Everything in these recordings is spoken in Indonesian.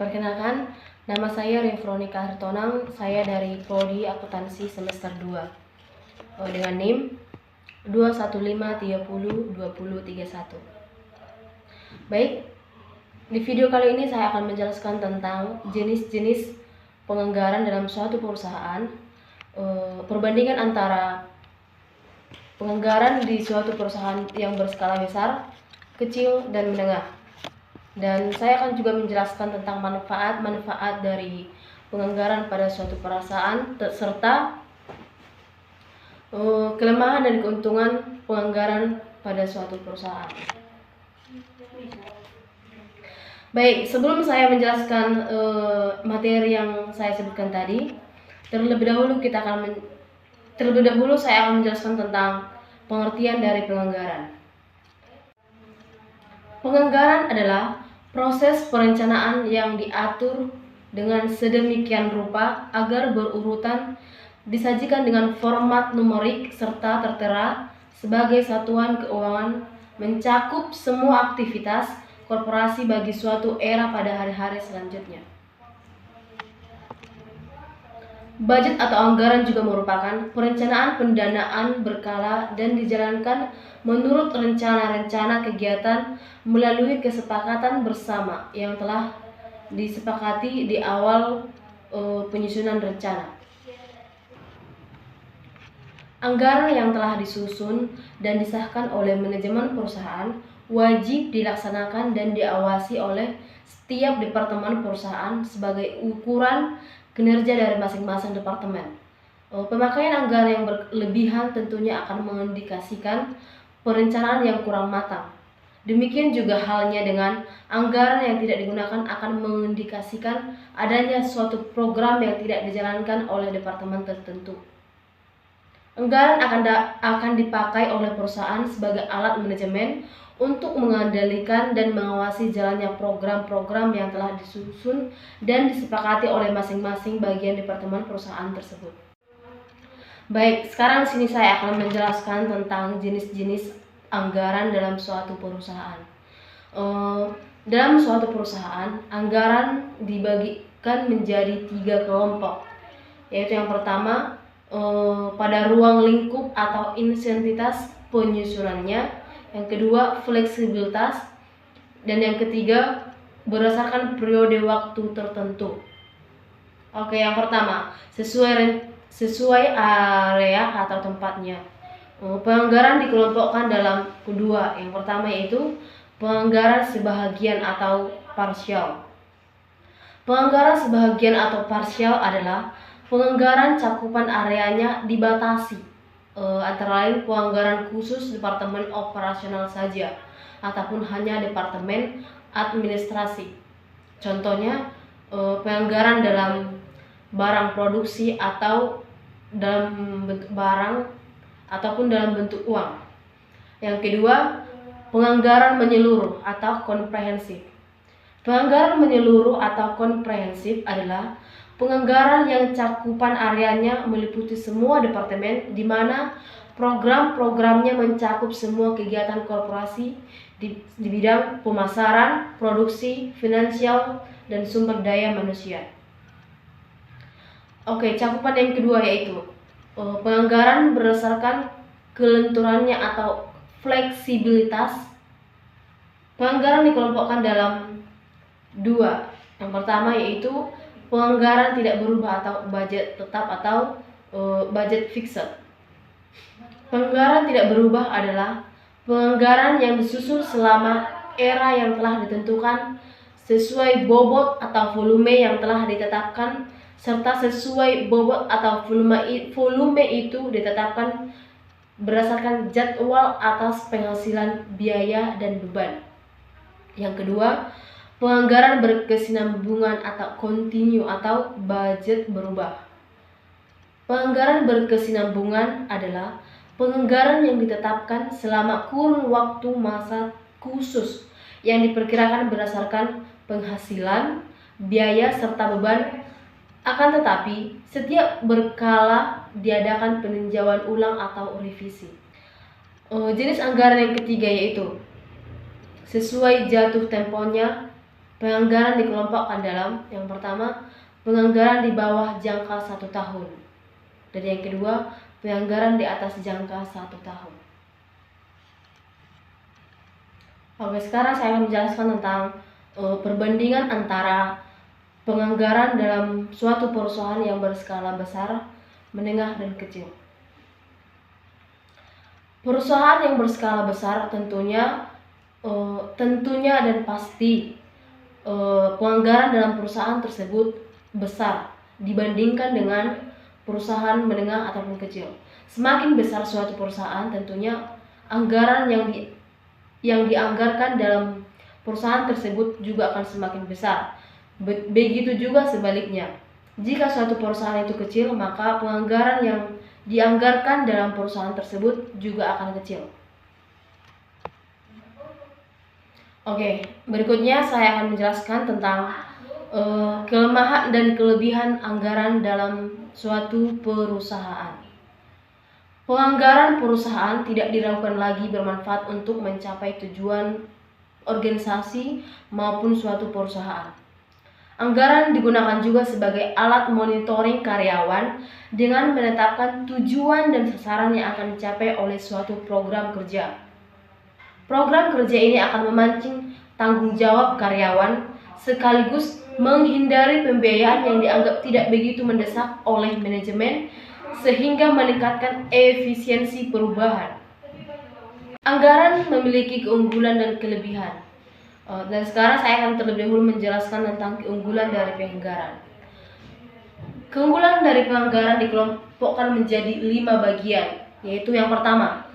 Perkenalkan, nama saya Revronika Hartonang, saya dari Prodi Akuntansi semester 2 dengan NIM 215302031. Baik, di video kali ini saya akan menjelaskan tentang jenis-jenis penganggaran dalam suatu perusahaan, perbandingan antara penganggaran di suatu perusahaan yang berskala besar, kecil, dan menengah. Dan saya akan juga menjelaskan tentang manfaat-manfaat dari penganggaran pada suatu perusahaan serta kelemahan dan keuntungan penganggaran pada suatu perusahaan. Baik, sebelum saya menjelaskan materi yang saya sebutkan tadi, terlebih dahulu saya akan menjelaskan tentang pengertian dari penganggaran. Penganggaran adalah proses perencanaan yang diatur dengan sedemikian rupa agar berurutan, disajikan dengan format numerik serta tertera sebagai satuan keuangan, mencakup semua aktivitas korporasi bagi suatu era pada hari-hari selanjutnya. Budget atau anggaran juga merupakan perencanaan pendanaan berkala dan dijalankan menurut rencana-rencana kegiatan melalui kesepakatan bersama yang telah disepakati di awal penyusunan rencana. Anggaran yang telah disusun dan disahkan oleh manajemen perusahaan wajib dilaksanakan dan diawasi oleh setiap departemen perusahaan sebagai ukuran kinerja dari masing-masing departemen. Pemakaian anggaran yang berlebihan tentunya akan mengindikasikan perencanaan yang kurang matang. Demikian juga halnya dengan anggaran yang tidak digunakan akan mengindikasikan adanya suatu program yang tidak dijalankan oleh departemen tertentu. Anggaran akan dipakai oleh perusahaan sebagai alat manajemen untuk mengendalikan dan mengawasi jalannya program-program yang telah disusun dan disepakati oleh masing-masing bagian departemen perusahaan tersebut. Baik, sekarang sini saya akan menjelaskan tentang jenis-jenis anggaran dalam suatu perusahaan. Dalam suatu perusahaan, anggaran dibagikan menjadi 3 kelompok, yaitu yang pertama pada ruang lingkup atau intensitas penyusunannya, yang kedua fleksibilitas, dan yang ketiga berdasarkan periode waktu tertentu. Oke, yang pertama sesuai area atau tempatnya. Penganggaran dikelompokkan dalam kedua. Yang pertama yaitu penganggaran sebahagian atau parsial. Penganggaran sebahagian atau parsial adalah penganggaran cakupan areanya dibatasi, antara lain penganggaran khusus departemen operasional saja ataupun hanya departemen administrasi. Contohnya penganggaran dalam barang produksi atau dalam bentuk barang ataupun dalam bentuk uang. Yang kedua, penganggaran menyeluruh atau komprehensif. Penganggaran menyeluruh atau komprehensif adalah penganggaran yang cakupan areanya meliputi semua departemen, di mana program-programnya mencakup semua kegiatan korporasi di bidang pemasaran, produksi, finansial, dan sumber daya manusia. Oke, cakupan yang kedua yaitu penganggaran berdasarkan kelenturannya atau fleksibilitas. Penganggaran dikelompokkan dalam 2. Yang pertama yaitu penganggaran tidak berubah atau budget tetap atau budget fixed. Penganggaran tidak berubah adalah penganggaran yang disusun selama era yang telah ditentukan sesuai bobot atau volume yang telah ditetapkan, serta sesuai bobot atau volume itu ditetapkan berdasarkan jadwal atas penghasilan, biaya, dan beban. Yang kedua, penganggaran berkesinambungan atau kontinu atau budget berubah. Penganggaran berkesinambungan adalah penganggaran yang ditetapkan selama kurun waktu masa khusus yang diperkirakan berdasarkan penghasilan, biaya, serta beban. Akan tetapi, setiap berkala diadakan peninjauan ulang atau revisi. Jenis anggaran yang ketiga yaitu sesuai jatuh temponya Penganggaran dikelompokkan dalam yang pertama, penganggaran di bawah jangka 1 tahun. Dan yang kedua, penganggaran di atas jangka 1 tahun. Oke, sekarang saya akan menjelaskan tentang perbandingan antara penganggaran dalam suatu perusahaan yang berskala besar, menengah, dan kecil. Perusahaan yang berskala besar tentunya dan pasti penganggaran dalam perusahaan tersebut besar dibandingkan dengan perusahaan menengah ataupun kecil. Semakin besar suatu perusahaan, tentunya anggaran yang dianggarkan dalam perusahaan tersebut juga akan semakin besar. Begitu juga sebaliknya. Jika suatu perusahaan itu kecil, maka penganggaran yang dianggarkan dalam perusahaan tersebut juga akan kecil. Oke, berikutnya saya akan menjelaskan tentang kelemahan dan kelebihan anggaran dalam suatu perusahaan. Penganggaran perusahaan tidak diragukan lagi bermanfaat untuk mencapai tujuan organisasi maupun suatu perusahaan. Anggaran digunakan juga sebagai alat monitoring karyawan dengan menetapkan tujuan dan sasaran yang akan dicapai oleh suatu program kerja. Program kerja ini akan memancing tanggung jawab karyawan sekaligus menghindari pembiayaan yang dianggap tidak begitu mendesak oleh manajemen sehingga meningkatkan efisiensi perubahan. Anggaran memiliki keunggulan dan kelebihan. Dan sekarang saya akan terlebih dahulu menjelaskan tentang keunggulan dari penganggaran. Keunggulan dari penganggaran dikelompokkan menjadi 5 bagian, yaitu yang pertama,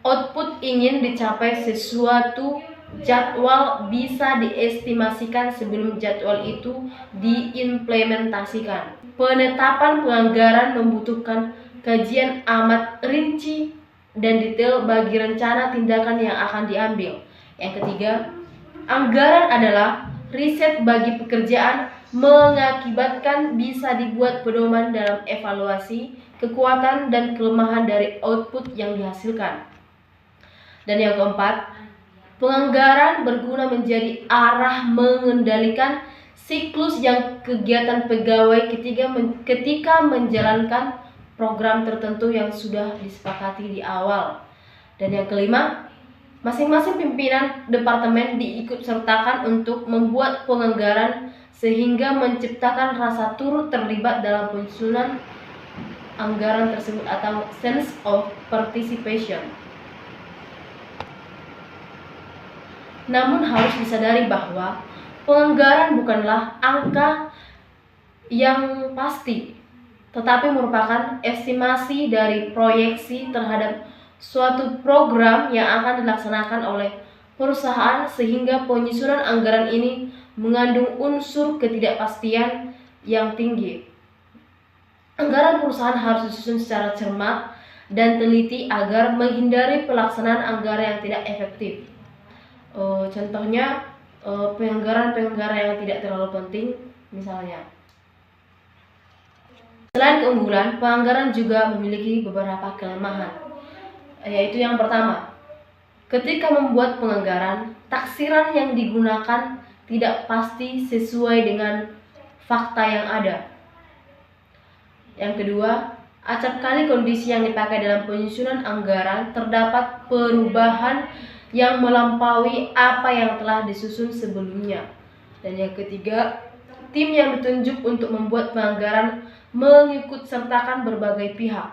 output ingin dicapai sesuatu jadwal bisa diestimasikan sebelum jadwal itu diimplementasikan. Penetapan penganggaran membutuhkan kajian amat rinci dan detail bagi rencana tindakan yang akan diambil. Yang ketiga, anggaran adalah riset bagi pekerjaan, mengakibatkan bisa dibuat pedoman dalam evaluasi kekuatan dan kelemahan dari output yang dihasilkan. Dan yang keempat, penganggaran berguna menjadi arah mengendalikan siklus yang kegiatan pegawai ketika menjalankan program tertentu yang sudah disepakati di awal. Dan yang kelima, masing-masing pimpinan departemen diikutsertakan untuk membuat penganggaran sehingga menciptakan rasa turut terlibat dalam penyusunan anggaran tersebut atau sense of participation. Namun harus disadari bahwa penganggaran bukanlah angka yang pasti, tetapi merupakan estimasi dari proyeksi terhadap suatu program yang akan dilaksanakan oleh perusahaan sehingga penyusunan anggaran ini mengandung unsur ketidakpastian yang tinggi. Anggaran perusahaan harus disusun secara cermat dan teliti agar menghindari pelaksanaan anggaran yang tidak efektif. Contohnya penganggaran yang tidak terlalu penting misalnya. Selain keunggulan, penganggaran juga memiliki beberapa kelemahan, yaitu yang pertama, ketika membuat penganggaran, taksiran yang digunakan tidak pasti sesuai dengan fakta yang ada. Yang kedua, acapkali kondisi yang dipakai dalam penyusunan anggaran terdapat perubahan yang melampaui apa yang telah disusun sebelumnya. Dan yang ketiga, tim yang ditunjuk untuk membuat penganggaran mengikutsertakan berbagai pihak.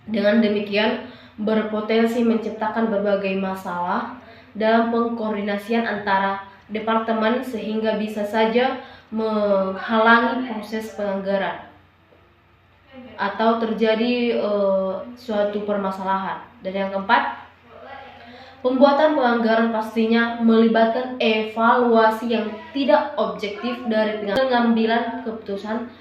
Dengan demikian, berpotensi menciptakan berbagai masalah dalam pengkoordinasian antara departemen sehingga bisa saja menghalangi proses penganggaran atau terjadi suatu permasalahan. Dan yang keempat, pembuatan penganggaran pastinya melibatkan evaluasi yang tidak objektif dari pengambilan keputusan,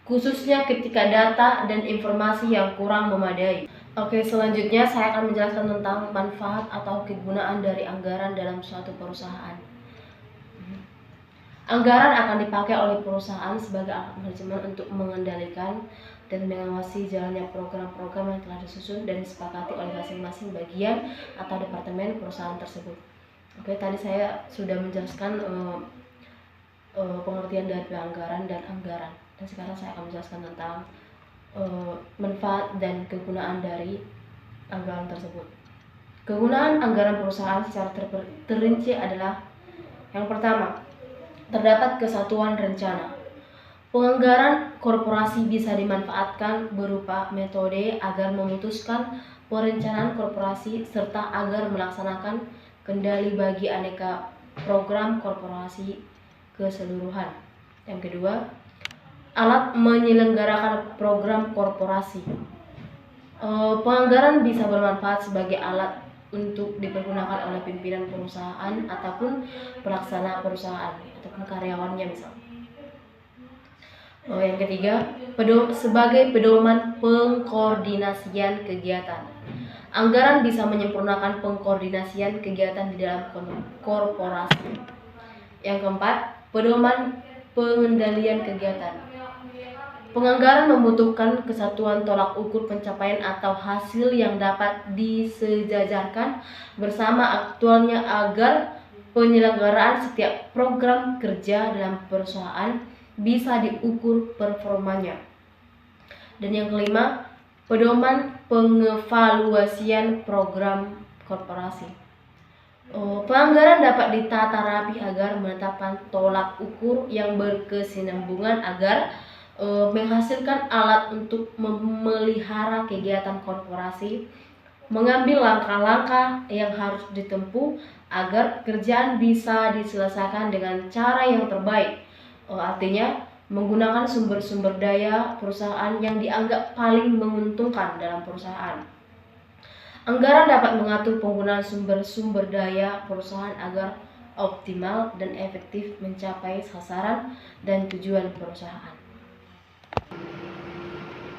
khususnya ketika data dan informasi yang kurang memadai. Oke, selanjutnya saya akan menjelaskan tentang manfaat atau kegunaan dari anggaran dalam suatu perusahaan. Anggaran akan dipakai oleh perusahaan sebagai alat manajemen untuk mengendalikan dan mengawasi jalannya program-program yang telah disusun dan disepakati oleh masing-masing bagian atau departemen perusahaan tersebut. Oke, tadi saya sudah menjelaskan pengertian dari anggaran dan anggaran. Dan sekarang saya akan menjelaskan tentang manfaat dan kegunaan dari anggaran tersebut. Kegunaan anggaran perusahaan secara terinci adalah: yang pertama, terdapat kesatuan rencana. Penganggaran korporasi bisa dimanfaatkan berupa metode agar memutuskan perencanaan korporasi serta agar melaksanakan kendali bagi aneka program korporasi keseluruhan. Yang kedua, alat menyelenggarakan program korporasi. Penganggaran bisa bermanfaat sebagai alat untuk dipergunakan oleh pimpinan perusahaan ataupun pelaksana perusahaan ataupun karyawannya misalnya. Yang ketiga, sebagai pedoman pengkoordinasian kegiatan. Anggaran bisa menyempurnakan pengkoordinasian kegiatan di dalam korporasi. Yang keempat, pedoman pengendalian kegiatan. Penganggaran membutuhkan kesatuan tolak ukur pencapaian atau hasil yang dapat disejajarkan bersama aktualnya agar penyelenggaraan setiap program kerja dalam perusahaan bisa diukur performanya. Dan yang kelima, pedoman pengevaluasian program korporasi. Penganggaran dapat ditata rapi agar menetapkan tolak ukur yang berkesinambungan agar menghasilkan alat untuk memelihara kegiatan korporasi, mengambil langkah-langkah yang harus ditempuh agar pekerjaan bisa diselesaikan dengan cara yang terbaik. Artinya menggunakan sumber-sumber daya perusahaan yang dianggap paling menguntungkan dalam perusahaan. Anggaran dapat mengatur penggunaan sumber-sumber daya perusahaan agar optimal dan efektif mencapai sasaran dan tujuan perusahaan.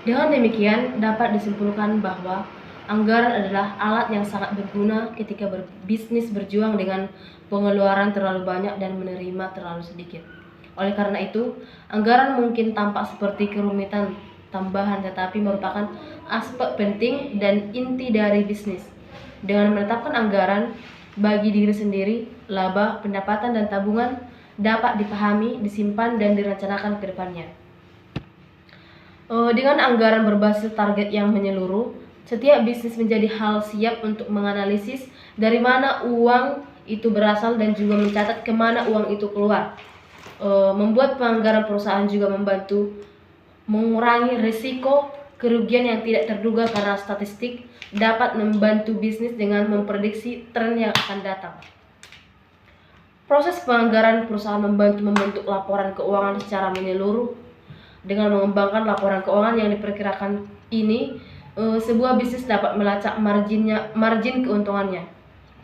Dengan demikian, dapat disimpulkan bahwa anggaran adalah alat yang sangat berguna ketika bisnis berjuang dengan pengeluaran terlalu banyak dan menerima terlalu sedikit. Oleh karena itu, anggaran mungkin tampak seperti kerumitan tambahan, tetapi merupakan aspek penting dan inti dari bisnis. Dengan menetapkan anggaran bagi diri sendiri, laba, pendapatan, dan tabungan dapat dipahami, disimpan, dan direncanakan ke depannya. Dengan anggaran berbasis target yang menyeluruh, setiap bisnis menjadi hal siap untuk menganalisis dari mana uang itu berasal dan juga mencatat kemana uang itu keluar. Membuat penganggaran perusahaan juga membantu mengurangi risiko kerugian yang tidak terduga karena statistik dapat membantu bisnis dengan memprediksi tren yang akan datang. Proses penganggaran perusahaan membantu membentuk laporan keuangan secara menyeluruh. Dengan mengembangkan laporan keuangan yang diperkirakan ini, sebuah bisnis dapat melacak margin keuntungannya.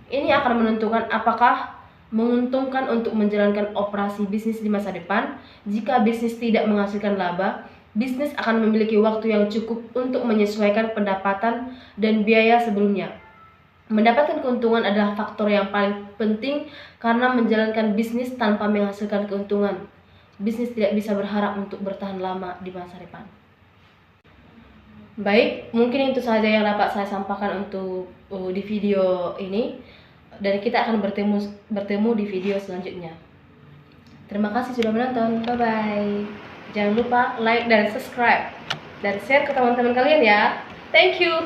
Ini akan menentukan apakah menguntungkan untuk menjalankan operasi bisnis di masa depan. Jika bisnis tidak menghasilkan laba, bisnis akan memiliki waktu yang cukup untuk menyesuaikan pendapatan dan biaya sebelumnya. Mendapatkan keuntungan adalah faktor yang paling penting karena menjalankan bisnis tanpa menghasilkan keuntungan, bisnis tidak bisa berharap untuk bertahan lama di masa depan. Baik, mungkin itu saja yang dapat saya sampaikan untuk di video ini. Dan kita akan bertemu di video selanjutnya. Terima kasih sudah menonton. Bye bye. Jangan lupa like dan subscribe dan share ke teman-teman kalian ya. Thank you.